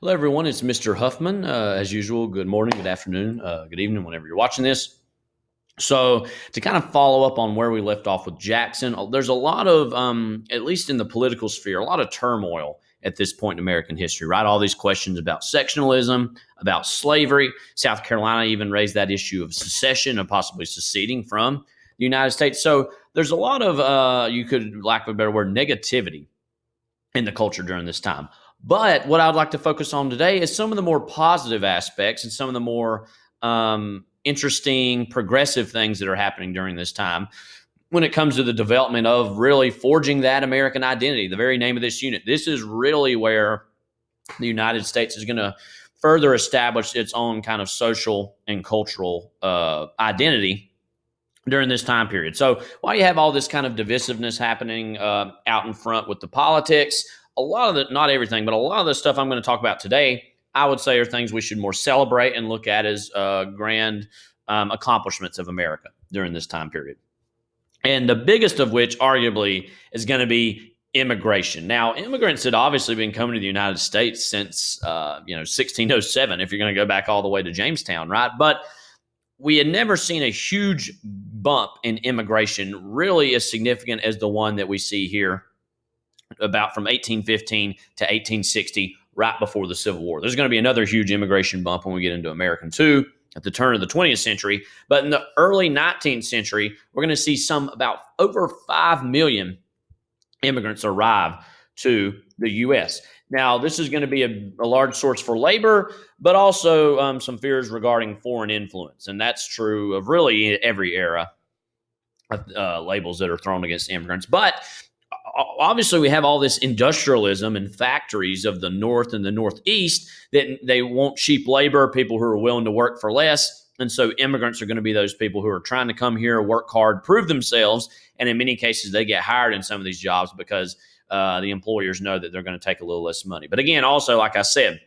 Hello, everyone. It's Mr. Huffman. As usual, good morning, good afternoon, good evening, whenever you're watching this. So, to kind of follow up on where we left off with Jackson, there's a lot of, at least in the political sphere, a lot of turmoil at this point in American history, right? All these questions about sectionalism, about slavery. South Carolina even raised that issue of secession, of possibly seceding from the United States. So, there's a lot of, you could, lack of a better word, negativity in the culture during this time. But what I'd like to focus on today is some of the more positive aspects and some of the more interesting, progressive things that are happening during this time when it comes to the development of really forging that American identity, the very name of this unit. This is really where the United States is going to further establish its own kind of social and cultural identity during this time period. So while you have all this kind of divisiveness happening out in front with the politics, a lot of the, not everything, but a lot of the stuff I'm going to talk about today, I would say are things we should more celebrate and look at as grand accomplishments of America during this time period. And the biggest of which, arguably, is going to be immigration. Now, immigrants had obviously been coming to the United States since 1607. If you're going to go back all the way to Jamestown, right? But we had never seen a huge bump in immigration really as significant as the one that we see here about from 1815 to 1860, right before the Civil War. There's going to be another huge immigration bump when we get into American II at the turn of the 20th century. But in the early 19th century, we're going to see some about over 5 million immigrants arrive to the U.S. Now, this is going to be a large source for labor, but also some fears regarding foreign influence. And that's true of really every era of labels that are thrown against immigrants. But obviously, we have all this industrialism and factories of the North and the Northeast that they want cheap labor, people who are willing to work for less. And so immigrants are going to be those people who are trying to come here, work hard, prove themselves. And in many cases, they get hired in some of these jobs because the employers know that they're going to take a little less money. But again, also, like I said,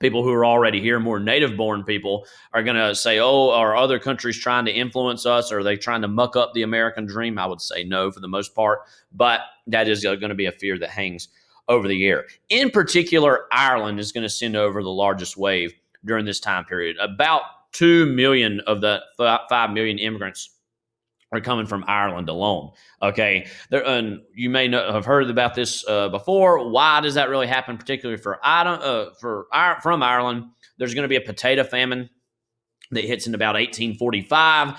people who are already here, more native born people, are going to say, oh, are other countries trying to influence us? Are they trying to muck up the American dream? I would say no for the most part, but that is going to be a fear that hangs over the air. In particular, Ireland is going to send over the largest wave during this time period. About 2 million of the 5 million immigrants are coming from Ireland alone. Okay, and you may have heard about this before. Why does that really happen, particularly for Ireland? From Ireland, there's going to be a potato famine that hits in about 1845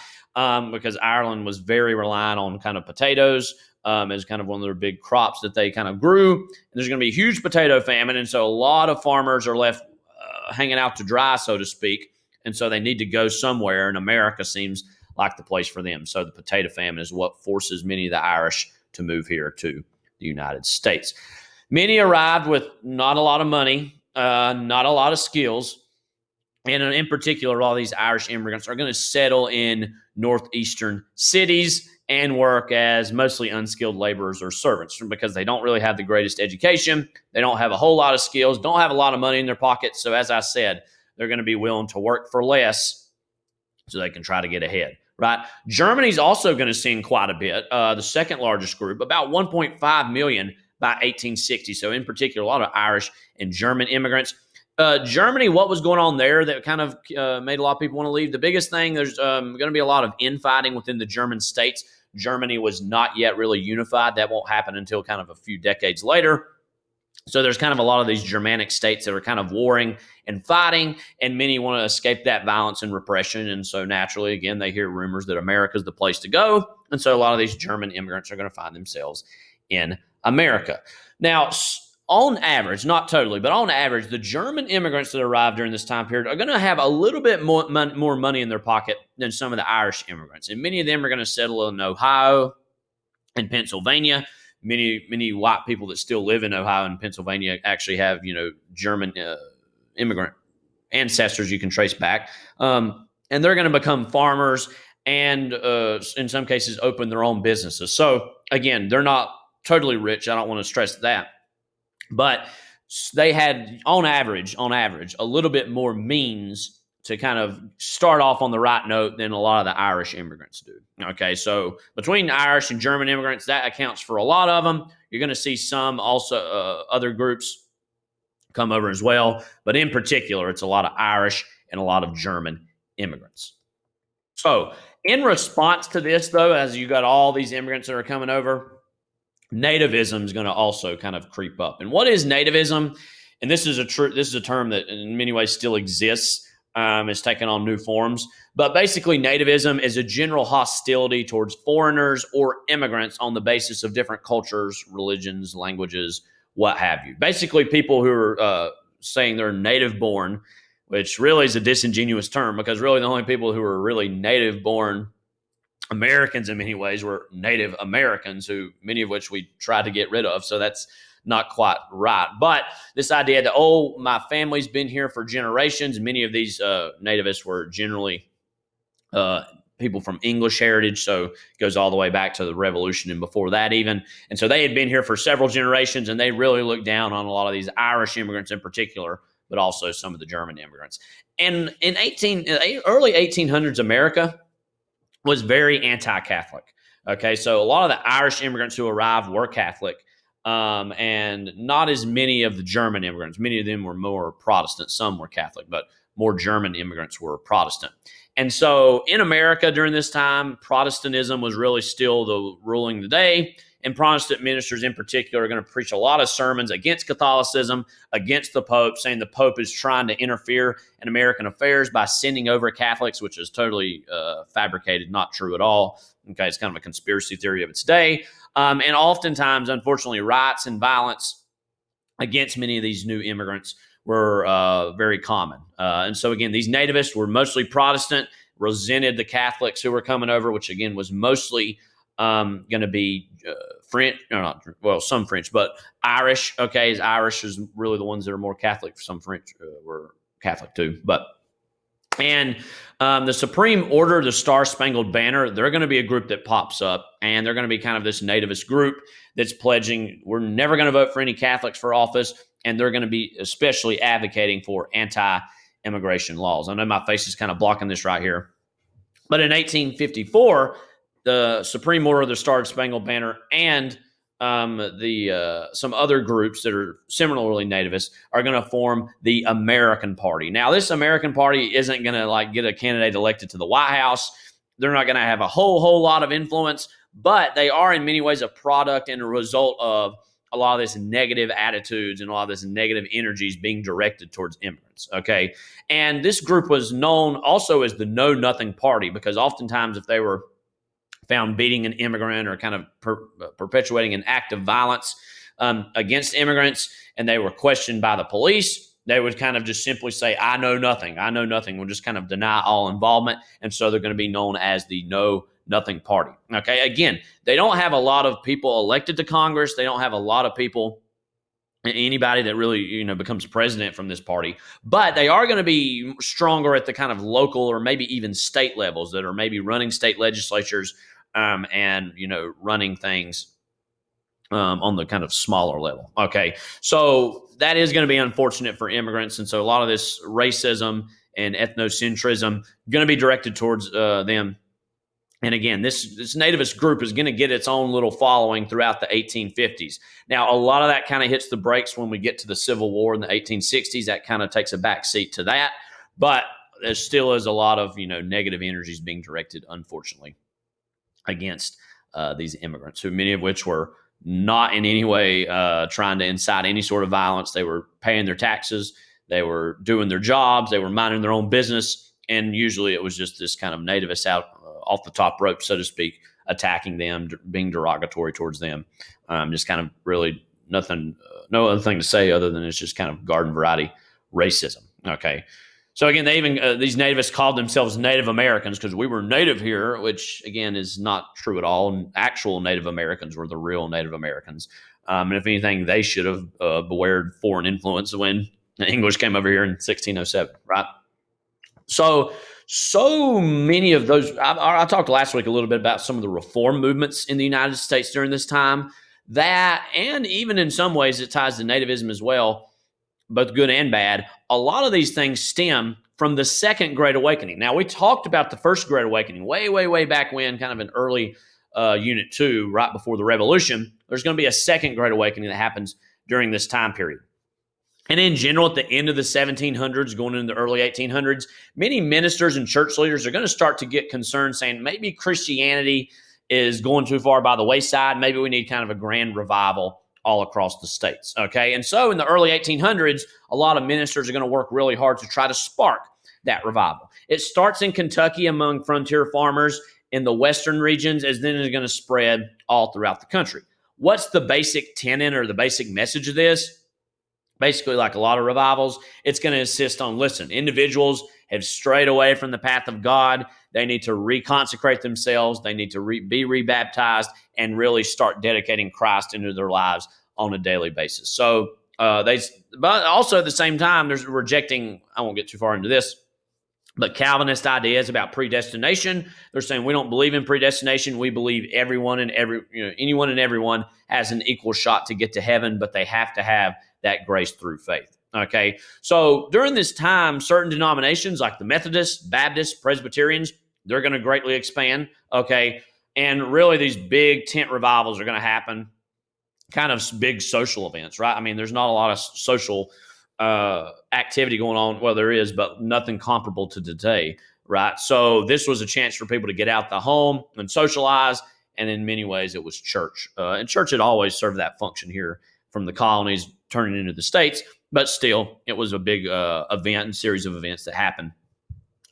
because Ireland was very reliant on kind of potatoes as kind of one of their big crops that they kind of grew. And there's going to be a huge potato famine, and so a lot of farmers are left hanging out to dry, so to speak. And so they need to go somewhere, and America seems like the place for them. So the potato famine is what forces many of the Irish to move here to the United States. Many arrived with not a lot of money, not a lot of skills. And in particular, all these Irish immigrants are going to settle in northeastern cities and work as mostly unskilled laborers or servants because they don't really have the greatest education. They don't have a whole lot of skills, don't have a lot of money in their pockets. So, as I said, they're going to be willing to work for less so they can try to get ahead. Right. Germany's also going to send quite a bit. The second largest group, about 1.5 million by 1860. So, in particular, a lot of Irish and German immigrants. Germany, what was going on there that kind of made a lot of people want to leave? The biggest thing, there's going to be a lot of infighting within the German states. Germany was not yet really unified. That won't happen until kind of a few decades later. So there's kind of a lot of these Germanic states that are kind of warring and fighting, and many want to escape that violence and repression. And so naturally, again, they hear rumors that America's the place to go. And so a lot of these German immigrants are going to find themselves in America. Now, on average, not totally, but on average, the German immigrants that arrived during this time period are going to have a little bit more money in their pocket than some of the Irish immigrants. And many of them are going to settle in Ohio and Pennsylvania. Many white people that still live in Ohio and Pennsylvania actually have, German immigrant ancestors you can trace back. And they're going to become farmers and in some cases open their own businesses. So again, they're not totally rich. I don't want to stress that. But they had, on average, a little bit more means to kind of start off on the right note than a lot of the Irish immigrants do. Okay, so between Irish and German immigrants, that accounts for a lot of them. You're going to see some also other groups come over as well. But in particular, it's a lot of Irish and a lot of German immigrants. So, in response to this, though, as you got all these immigrants that are coming over, nativism is going to also kind of creep up. And what is nativism? And this is a term that in many ways still exists. It's taken on new forms. But basically, nativism is a general hostility towards foreigners or immigrants on the basis of different cultures, religions, languages, what have you. Basically, people who are saying they're native born, which really is a disingenuous term because really the only people who are really native born Americans in many ways were Native Americans, who many of which we tried to get rid of. So that's not quite right. But this idea that, oh, my family's been here for generations. Many of these nativists were generally people from English heritage. So it goes all the way back to the Revolution and before that even. And so they had been here for several generations, and they really looked down on a lot of these Irish immigrants in particular, but also some of the German immigrants. And in early 1800s America was very anti-Catholic. Okay, so a lot of the Irish immigrants who arrived were Catholic, and not as many of the German immigrants. Many of them were more Protestant. Some were Catholic, but more German immigrants were Protestant. And so in America during this time, Protestantism was really still the ruling the day. And Protestant ministers in particular are going to preach a lot of sermons against Catholicism, against the Pope, saying the Pope is trying to interfere in American affairs by sending over Catholics, which is totally fabricated, not true at all. Okay, it's kind of a conspiracy theory of its day. And oftentimes, unfortunately, riots and violence against many of these new immigrants were very common. And so, again, these nativists were mostly Protestant, resented the Catholics who were coming over, which, again, was mostly going to be French, no, not well, some French, but Irish. Okay, Irish is really the ones that are more Catholic. Some French were Catholic too, and the Supreme Order, the Star Spangled Banner, they're going to be a group that pops up, and they're going to be kind of this nativist group that's pledging we're never going to vote for any Catholics for office, and they're going to be especially advocating for anti-immigration laws. I know my face is kind of blocking this right here, but in 1854. The Supreme Order, the Star Spangled Banner, and some other groups that are similarly nativist are going to form the American Party. Now, this American Party isn't going to get a candidate elected to the White House. They're not going to have a whole lot of influence, but they are in many ways a product and a result of a lot of this negative attitudes and a lot of this negative energies being directed towards immigrants. Okay, and this group was known also as the Know Nothing Party because oftentimes if they were found beating an immigrant or kind of perpetuating an act of violence against immigrants, and they were questioned by the police, they would kind of just simply say, I know nothing. We'll just kind of deny all involvement. And so they're going to be known as the Know Nothing Party. Okay, again, they don't have a lot of people elected to Congress. They don't have a lot of people, anybody that really becomes president from this party, but they are going to be stronger at the kind of local or maybe even state levels that are maybe running state legislatures and running things on the kind of smaller level. Okay, so that is going to be unfortunate for immigrants, and so a lot of this racism and ethnocentrism going to be directed towards them. And again, this nativist group is going to get its own little following throughout the 1850s. Now, a lot of that kind of hits the brakes when we get to the Civil War in the 1860s. That kind of takes a back seat to that. But there still is a lot of negative energies being directed, unfortunately, against these immigrants, who many of which were not in any way trying to incite any sort of violence. They were paying their taxes. They were doing their jobs. They were minding their own business. And usually it was just this kind of nativist out off the top rope, so to speak, attacking them, being derogatory towards them. Just kind of really nothing, no other thing to say other than it's just kind of garden variety racism. Okay. So again, they even these nativists called themselves Native Americans because we were native here, which again is not true at all. Actual Native Americans were the real Native Americans, and if anything, they should have bewared foreign influence when the English came over here in 1607, right? So many of those. I talked last week a little bit about some of the reform movements in the United States during this time. That, and even in some ways, it ties to nativism as well, both good and bad. A lot of these things stem from the Second Great Awakening. Now, we talked about the First Great Awakening way back when, kind of in early Unit 2, right before the Revolution. There's going to be a Second Great Awakening that happens during this time period. And in general, at the end of the 1700s, going into the early 1800s, many ministers and church leaders are going to start to get concerned, saying maybe Christianity is going too far by the wayside. Maybe we need kind of a grand revival all across the states. Okay. And so in the early 1800s, a lot of ministers are going to work really hard to try to spark that revival. It starts in Kentucky among frontier farmers in the western regions, as then is going to spread all throughout the country. What's the basic tenet or the basic message of this? Basically, like a lot of revivals, it's going to insist on, listen, individuals have strayed away from the path of God. They need to reconsecrate themselves. They need to be rebaptized and really start dedicating Christ into their lives on a daily basis. So but also at the same time, there's rejecting, I won't get too far into this, but Calvinist ideas about predestination. They're saying we don't believe in predestination. We believe anyone and everyone has an equal shot to get to heaven, but they have to have that grace through faith. Okay. So during this time, certain denominations like the Methodists, Baptists, Presbyterians, they're going to greatly expand. Okay. And really these big tent revivals are going to happen, kind of big social events, right? I mean, there's not a lot of social activity going on. Well, there is, but nothing comparable to today, right? So this was a chance for people to get out the home and socialize. And in many ways, it was church. And church had always served that function here from the colonies turning into the states. But still, it was a big event and series of events that happened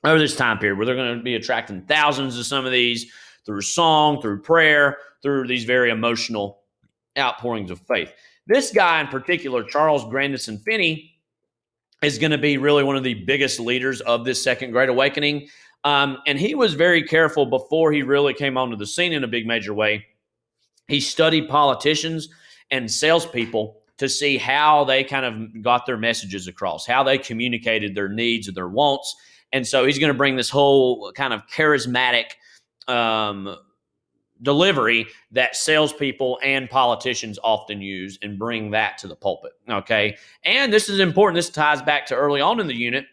over this time period where they're going to be attracting thousands of some of these through song, through prayer, through these very emotional outpourings of faith. This guy in particular, Charles Grandison Finney, is going to be really one of the biggest leaders of this Second Great Awakening. And he was very careful before he really came onto the scene in a big major way. He studied politicians and salespeople to see how they kind of got their messages across, how they communicated their needs or their wants. And so he's going to bring this whole kind of charismatic delivery that salespeople and politicians often use and bring that to the pulpit. Okay. And this is important. This ties back to early on in the unit.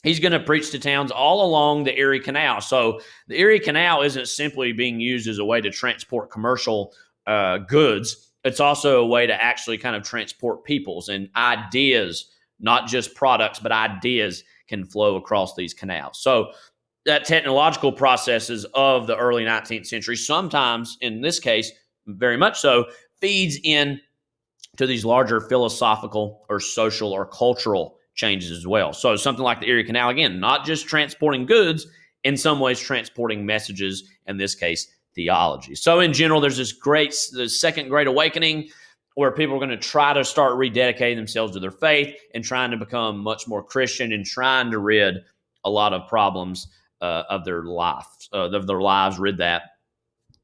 He's going to preach to towns all along the Erie Canal. So the Erie Canal isn't simply being used as a way to transport commercial goods. It's also a way to actually kind of transport peoples and ideas, not just products, but ideas can flow across these canals. So that technological processes of the early 19th century, sometimes in this case, very much so, feeds in to these larger philosophical or social or cultural changes as well. So something like the Erie Canal, again, not just transporting goods, in some ways transporting messages, in this case, theology. So in general, there's the Second Great Awakening where people are going to try to start rededicating themselves to their faith and trying to become much more Christian and trying to rid a lot of problems of their lives, rid that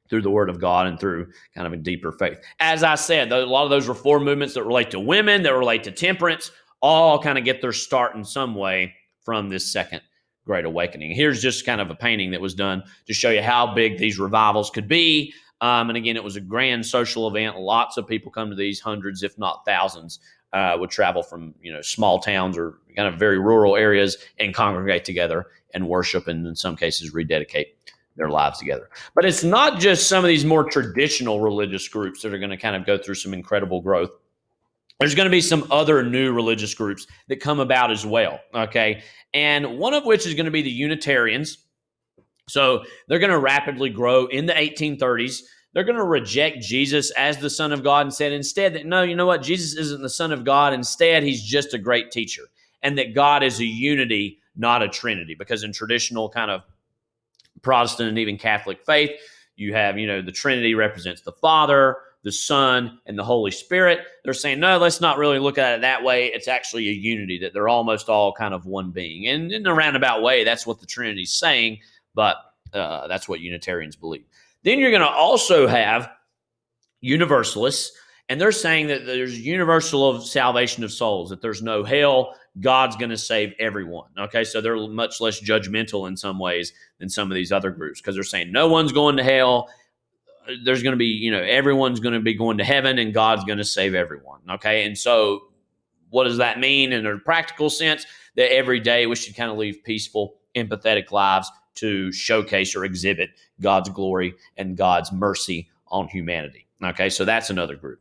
through the Word of God and through kind of a deeper faith. As I said, a lot of those reform movements that relate to women, that relate to temperance, all kind of get their start in some way from this Second Great Awakening. Here's just kind of a painting that was done to show you how big these revivals could be. And again, it was a grand social event. Lots of people come to these, hundreds, if not thousands, would travel from small towns or kind of very rural areas and congregate together and worship, and in some cases rededicate their lives together. But it's not just some of these more traditional religious groups that are going to kind of go through some incredible growth. There's going to be some other new religious groups that come about as well, okay? And one of which is going to be the Unitarians. So they're going to rapidly grow in the 1830s. They're going to reject Jesus as the Son of God and said instead that, no, you know what? Jesus isn't the Son of God. Instead, he's just a great teacher, and that God is a unity, not a trinity. Because in traditional kind of Protestant and even Catholic faith, you have, the Trinity represents the Father, the Son, and the Holy Spirit. They're saying, no, let's not really look at it that way. It's actually a unity, that they're almost all kind of one being. And in a roundabout way, that's what the Trinity's saying, but that's what Unitarians believe. Then you're going to also have Universalists, and they're saying that there's universal of salvation of souls, that there's no hell. God's going to save everyone. Okay, so they're much less judgmental in some ways than some of these other groups, because they're saying no one's going to hell. There's going to be, everyone's going to be going to heaven, and God's going to save everyone. Okay, and so what does that mean in a practical sense? That every day we should kind of live peaceful, empathetic lives to showcase or exhibit God's glory and God's mercy on humanity. Okay, so that's another group.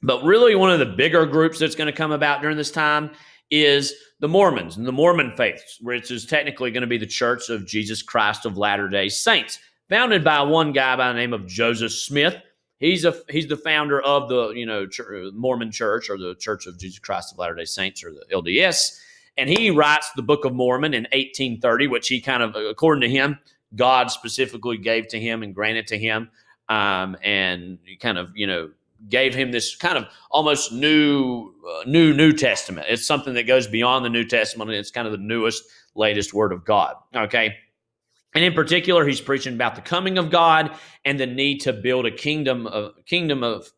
But really, one of the bigger groups that's going to come about during this time is the Mormons and the Mormon faith, which is technically going to be the Church of Jesus Christ of Latter-day Saints, founded by one guy by the name of Joseph Smith. He's the founder of the Mormon Church, or the Church of Jesus Christ of Latter-day Saints, or the LDS. And he writes the Book of Mormon in 1830, which he kind of, according to him, God specifically gave to him and granted to him, and kind of gave him this kind of almost New Testament. It's something that goes beyond the New Testament, and it's kind of the newest, latest Word of God. Okay. And in particular, he's preaching about the coming of God and the need to build a kingdom of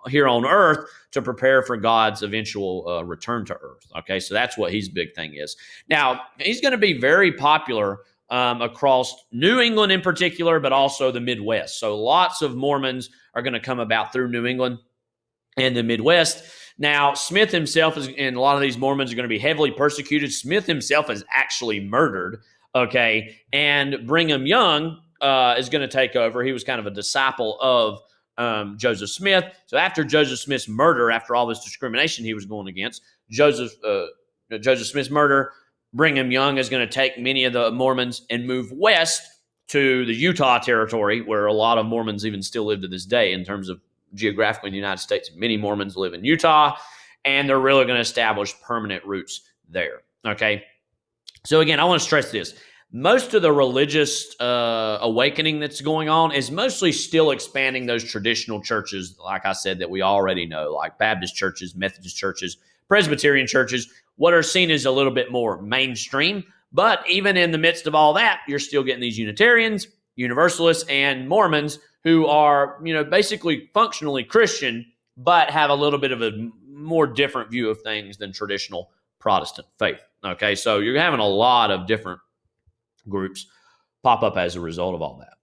here on earth to prepare for God's eventual return to earth. Okay, so that's what his big thing is. Now, he's going to be very popular across New England in particular, but also the Midwest. So lots of Mormons are going to come about through New England and the Midwest. Now, Smith himself and a lot of these Mormons are going to be heavily persecuted. Smith himself is actually murdered. Okay, and Brigham Young is going to take over. He was kind of a disciple of Joseph Smith. So after Joseph Smith's murder, after all this discrimination he was going against, Joseph Smith's murder, Brigham Young is going to take many of the Mormons and move west to the Utah territory, where a lot of Mormons even still live to this day in terms of geographically in the United States. Many Mormons live in Utah, and they're really going to establish permanent roots there. Okay. So again, I want to stress this. Most of the religious awakening that's going on is mostly still expanding those traditional churches, like I said, that we already know, like Baptist churches, Methodist churches, Presbyterian churches, what are seen as a little bit more mainstream. But even in the midst of all that, you're still getting these Unitarians, Universalists, and Mormons who are, basically functionally Christian, but have a little bit of a more different view of things than traditional Protestant faith. Okay, so you're having a lot of different groups pop up as a result of all that.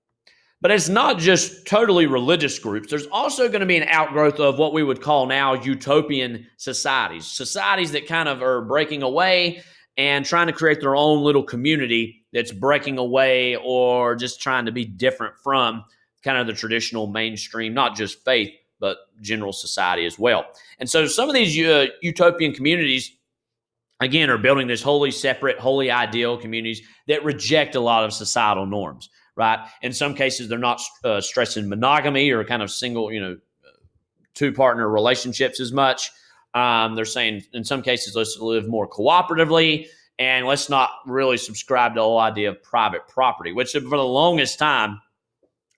But it's not just totally religious groups. There's also going to be an outgrowth of what we would call now utopian societies that kind of are breaking away and trying to create their own little community that's breaking away or just trying to be different from kind of the traditional mainstream, not just faith, but general society as well. And so some of these utopian communities, again, are building this wholly separate, wholly ideal communities that reject a lot of societal norms, right? In some cases, they're not stressing monogamy or kind of single, two-partner relationships as much. They're saying, in some cases, let's live more cooperatively, and let's not really subscribe to the whole idea of private property, which for the longest time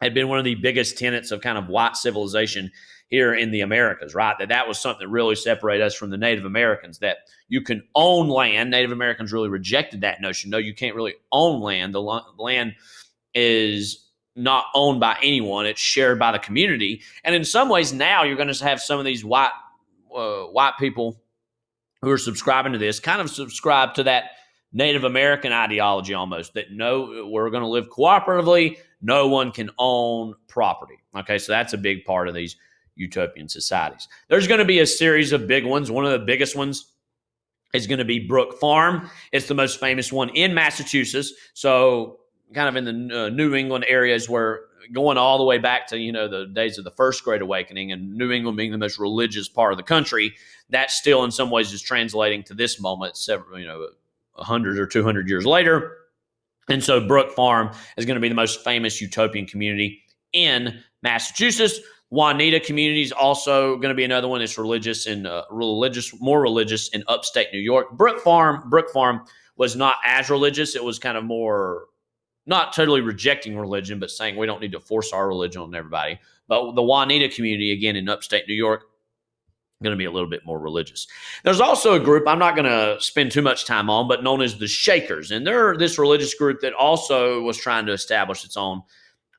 had been one of the biggest tenets of kind of white civilization here in the Americas, right? That was something that really separated us from the Native Americans, that you can own land. Native Americans really rejected that notion. No, you can't really own land. The land is not owned by anyone. It's shared by the community. And in some ways now you're going to have some of these white people who are subscribing to this kind of subscribe to that Native American ideology almost, that no, we're going to live cooperatively. No one can own property. Okay, so that's a big part of these utopian societies. There's going to be a series of big ones. One of the biggest ones is going to be Brook Farm. It's the most famous one in Massachusetts. So kind of in the New England areas, where going all the way back to, the days of the First Great Awakening, and New England being the most religious part of the country, that still in some ways is translating to this moment, several, 100 or 200 years later. And so Brook Farm is going to be the most famous utopian community in Massachusetts. Juanita community is also going to be another one that's religious and more religious in upstate New York. Brook Farm was not as religious. It was kind of more not totally rejecting religion, but saying we don't need to force our religion on everybody. But the Juanita community, again, in upstate New York, going to be a little bit more religious. There's also a group I'm not going to spend too much time on, but known as the Shakers. And they're this religious group that also was trying to establish its own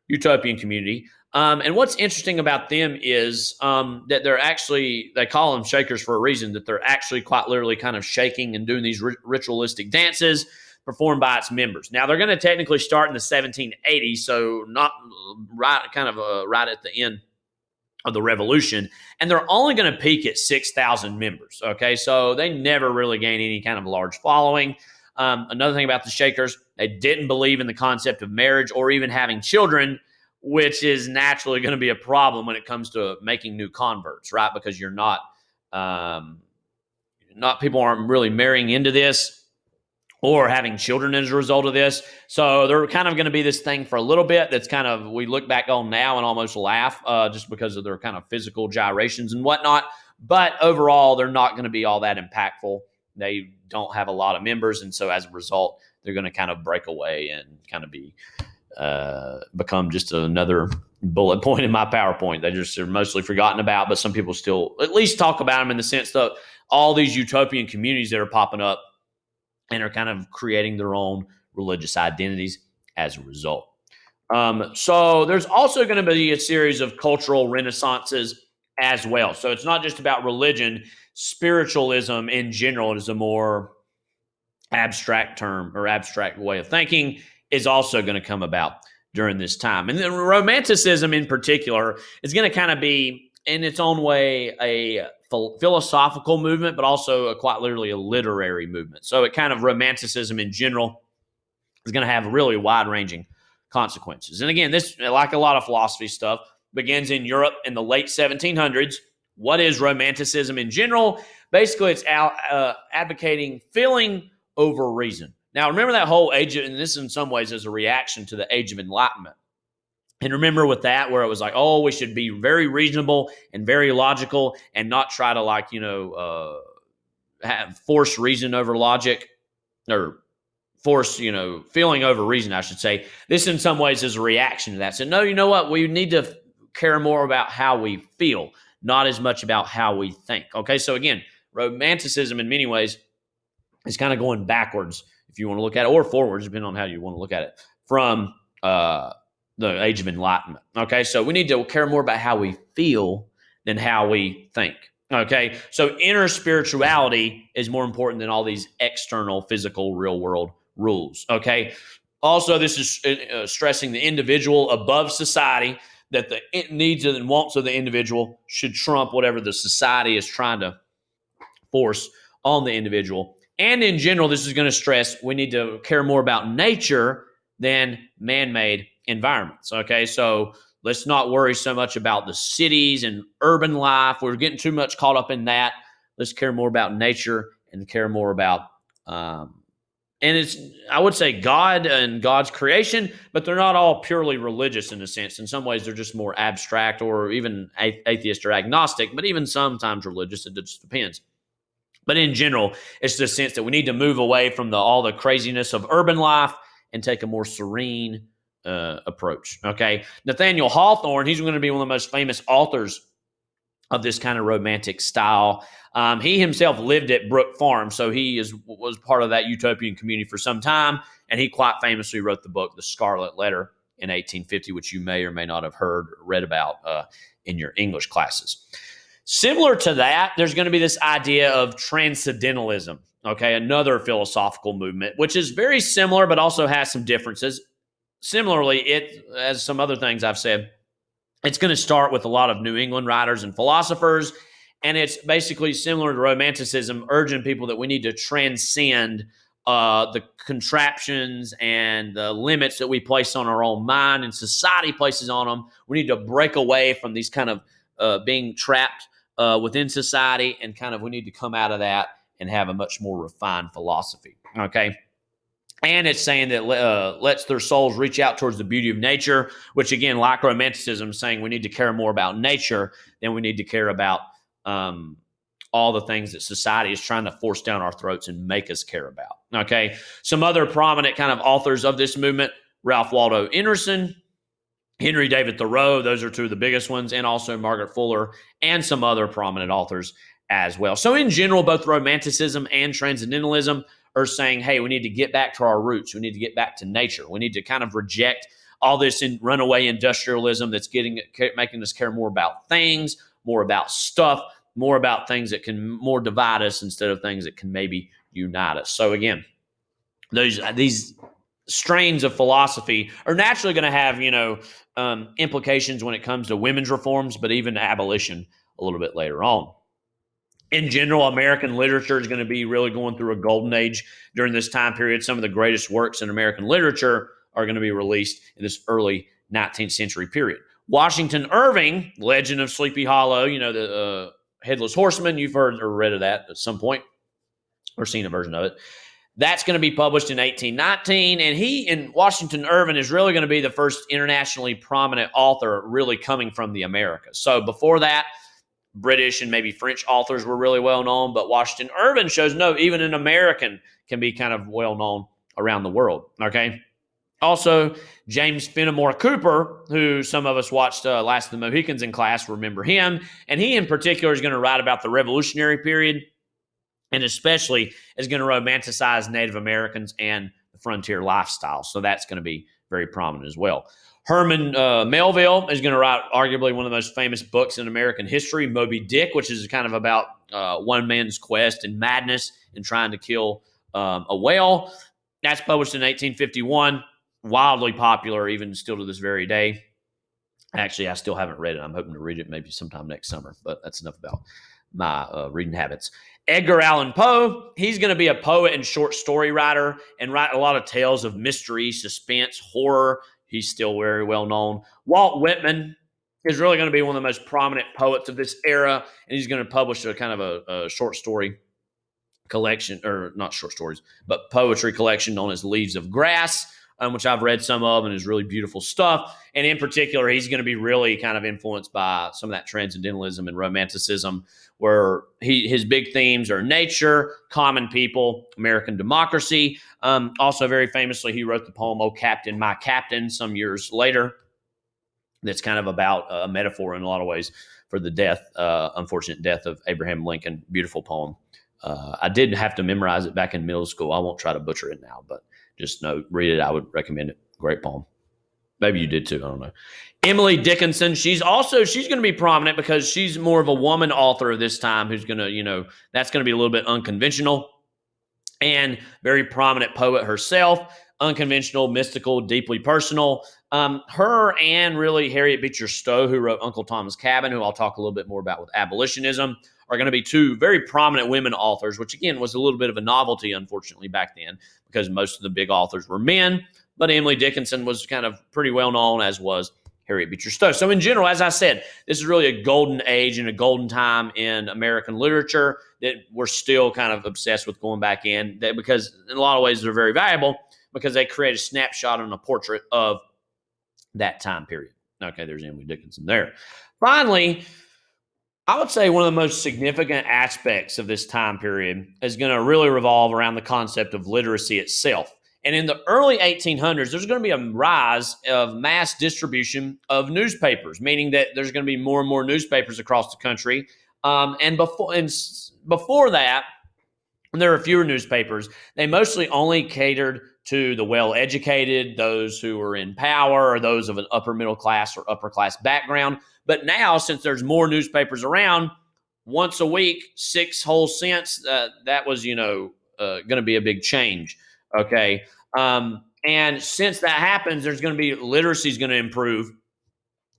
utopian community. And what's interesting about them is that they call them Shakers for a reason, that they're actually quite literally kind of shaking and doing these ritualistic dances performed by its members. Now, they're going to technically start in the 1780s, so not right at the end of the revolution, and they're only going to peak at 6,000 members. Okay, so they never really gain any kind of large following. Another thing about the Shakers, they didn't believe in the concept of marriage or even having children which is naturally going to be a problem when it comes to making new converts, right? Because you're not people aren't really marrying into this or having children as a result of this. So they're kind of going to be this thing for a little bit that's kind of, we look back on now and almost laugh just because of their kind of physical gyrations and whatnot. But overall, they're not going to be all that impactful. They don't have a lot of members. And so as a result, they're going to kind of break away and kind of become just another bullet point in my PowerPoint. They're mostly forgotten about, but some people still at least talk about them in the sense that all these utopian communities that are popping up and are kind of creating their own religious identities as a result. So there's also going to be a series of cultural renaissances as well. So it's not just about religion. Spiritualism in general is a more abstract term or abstract way of thinking is also going to come about during this time. And then Romanticism in particular is going to kind of be, in its own way, a philosophical movement, but also quite literally a literary movement. So it kind of, Romanticism in general is going to have really wide-ranging consequences. And again, this, like a lot of philosophy stuff, begins in Europe in the late 1700s. What is Romanticism in general? Basically, it's advocating feeling over reason. Now, remember that whole age of, and this in some ways is a reaction to the Age of Enlightenment. And remember with that, where it was like, oh, we should be very reasonable and very logical and not try to force reason over logic, or force, feeling over reason, I should say. This in some ways is a reaction to that. So no, you know what? We need to care more about how we feel, not as much about how we think. Okay, so again, Romanticism in many ways is kind of going backwards, if you want to look at it, or forwards, depending on how you want to look at it, from the Age of Enlightenment. Okay, so we need to care more about how we feel than how we think. Okay, so inner spirituality is more important than all these external, physical, real world rules. Okay, also this is stressing the individual above society, that the needs and wants of the individual should trump whatever the society is trying to force on the individual. And in general, this is going to stress we need to care more about nature than man-made environments. Okay, so let's not worry so much about the cities and urban life. We're getting too much caught up in that. Let's care more about nature and care more about, and it's, I would say, God and God's creation, but they're not all purely religious in a sense. In some ways, they're just more abstract or even atheist or agnostic, but even sometimes religious. It just depends. But in general, it's the sense that we need to move away from all the craziness of urban life and take a more serene approach. Okay, Nathaniel Hawthorne, he's going to be one of the most famous authors of this kind of romantic style. He himself lived at Brook Farm, so he was part of that utopian community for some time, and he quite famously wrote the book The Scarlet Letter in 1850, which you may or may not have heard or read about in your English classes. Similar to that, there's going to be this idea of transcendentalism, okay, another philosophical movement, which is very similar but also has some differences. Similarly, as some other things I've said, it's going to start with a lot of New England writers and philosophers, and it's basically similar to Romanticism, urging people that we need to transcend the contraptions and the limits that we place on our own mind and society places on them. We need to break away from these kind of being trapped within society, and kind of we need to come out of that and have a much more refined philosophy. Okay. And it's saying that lets their souls reach out towards the beauty of nature, which again, like Romanticism, saying we need to care more about nature than we need to care about all the things that society is trying to force down our throats and make us care about. Okay. Some other prominent kind of authors of this movement: Ralph Waldo Emerson, Henry David Thoreau, those are two of the biggest ones, and also Margaret Fuller and some other prominent authors as well. So in general, both Romanticism and Transcendentalism are saying, hey, we need to get back to our roots. We need to get back to nature. We need to kind of reject all this runaway industrialism that's making us care more about things, more about stuff, more about things that can more divide us instead of things that can maybe unite us. So again, these strains of philosophy are naturally going to have, implications when it comes to women's reforms, but even abolition a little bit later on. In general, American literature is going to be really going through a golden age during this time period. Some of the greatest works in American literature are going to be released in this early 19th century period. Washington Irving, Legend of Sleepy Hollow, the Headless Horseman, you've heard or read of that at some point or seen a version of it. That's going to be published in 1819, and Washington Irving is really going to be the first internationally prominent author really coming from the Americas. So before that, British and maybe French authors were really well known, but Washington Irving shows no, even an American can be kind of well known around the world, okay? Also, James Fenimore Cooper, who some of us watched Last of the Mohicans in class, remember him, and he in particular is going to write about the Revolutionary period, and especially is going to romanticize Native Americans and the frontier lifestyle. So that's going to be very prominent as well. Herman Melville is going to write arguably one of the most famous books in American history, Moby Dick, which is kind of about one man's quest and madness in trying to kill a whale. That's published in 1851, wildly popular even still to this very day. Actually, I still haven't read it. I'm hoping to read it maybe sometime next summer, but that's enough about my reading habits. Edgar Allan Poe, he's going to be a poet and short story writer and write a lot of tales of mystery, suspense, horror. He's still very well known. Walt Whitman is really going to be one of the most prominent poets of this era, and he's going to publish a kind of a short story collection, or not short stories, but poetry collection known as Leaves of Grass, which I've read some of and is really beautiful stuff. And in particular, he's going to be really kind of influenced by some of that transcendentalism and romanticism, where his big themes are nature, common people, American democracy. Also, very famously, he wrote the poem, "Oh Captain, My Captain," some years later. That's kind of about a metaphor in a lot of ways for the unfortunate death of Abraham Lincoln. Beautiful poem. I did have to memorize it back in middle school. I won't try to butcher it now, but just read it. I would recommend it. Great poem. Maybe you did too. I don't know. Emily Dickinson. She's going to be prominent because she's more of a woman author of this time who's going to, that's going to be a little bit unconventional, and very prominent poet herself. Unconventional, mystical, deeply personal. Her and really Harriet Beecher Stowe, who wrote Uncle Tom's Cabin, who I'll talk a little bit more about with abolitionism, are going to be two very prominent women authors, which again was a little bit of a novelty, unfortunately, back then, because most of the big authors were men. But Emily Dickinson was kind of pretty well known, as was Harriet Beecher Stowe. So in general, as I said, this is really a golden age and a golden time in American literature that we're still kind of obsessed with going back in, because in a lot of ways they're very valuable because they create a snapshot and a portrait of that time period. Okay, there's Emily Dickinson there. Finally, I would say one of the most significant aspects of this time period is going to really revolve around the concept of literacy itself. And in the early 1800s, there's going to be a rise of mass distribution of newspapers, meaning that there's going to be more and more newspapers across the country. And before that, when there were fewer newspapers, they mostly only catered to the well-educated, those who were in power, or those of an upper middle class or upper class background. But now, since there's more newspapers around, once a week, 6 whole cents, that was, going to be a big change. Okay. And since that happens, there's going to be literacy is going to improve,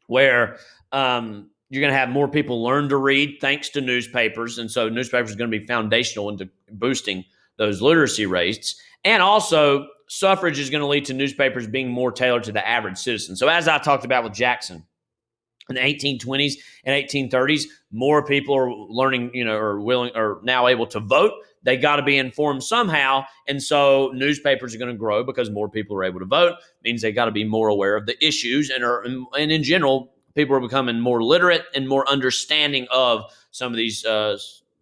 where you're going to have more people learn to read thanks to newspapers. And so newspapers are going to be foundational into boosting those literacy rates. And also, suffrage is going to lead to newspapers being more tailored to the average citizen. So as I talked about with Jackson, in the 1820s and 1830s, more people are learning, are now able to vote. They got to be informed somehow. And so newspapers are going to grow because more people are able to vote. It means they got to be more aware of the issues. And in general, people are becoming more literate and more understanding of some of these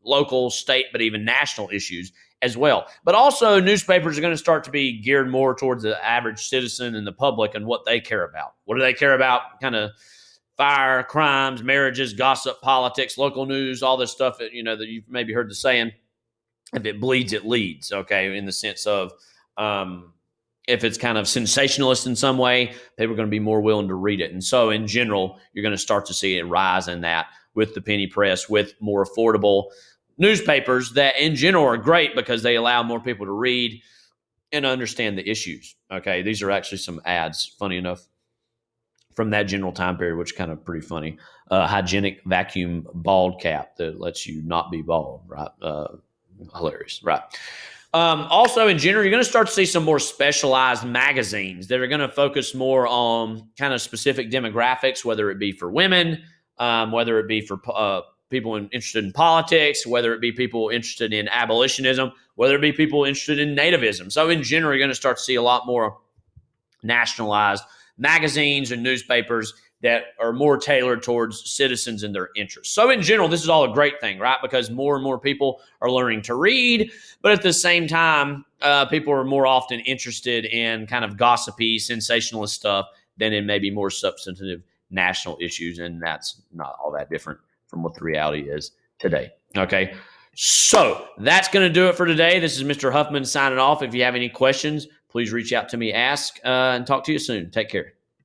local, state, but even national issues as well. But also newspapers are going to start to be geared more towards the average citizen and the public and what they care about. What do they care about? Kind of fire, crimes, marriages, gossip, politics, local news, all this stuff that, that you've maybe heard the saying, if it bleeds, it leads, okay, in the sense of if it's kind of sensationalist in some way, people are going to be more willing to read it. And so in general, you're going to start to see a rise in that with the penny press, with more affordable newspapers that in general are great because they allow more people to read and understand the issues. Okay, these are actually some ads, funny enough, from that general time period, which is kind of pretty funny. Hygienic vacuum bald cap that lets you not be bald, right? Hilarious, right? Also, in general, you're going to start to see some more specialized magazines that are going to focus more on kind of specific demographics, whether it be for women, whether it be for people interested in politics, whether it be people interested in abolitionism, whether it be people interested in nativism. So, in general, you're going to start to see a lot more nationalized magazines and newspapers that are more tailored towards citizens and their interests. So in general, this is all a great thing, right? Because more and more people are learning to read, but at the same time, people are more often interested in kind of gossipy, sensationalist stuff than in maybe more substantive national issues. And that's not all that different from what the reality is today. Okay. So that's going to do it for today. This is Mr. Huffman signing off. If you have any questions, please reach out to me, ask, and talk to you soon. Take care.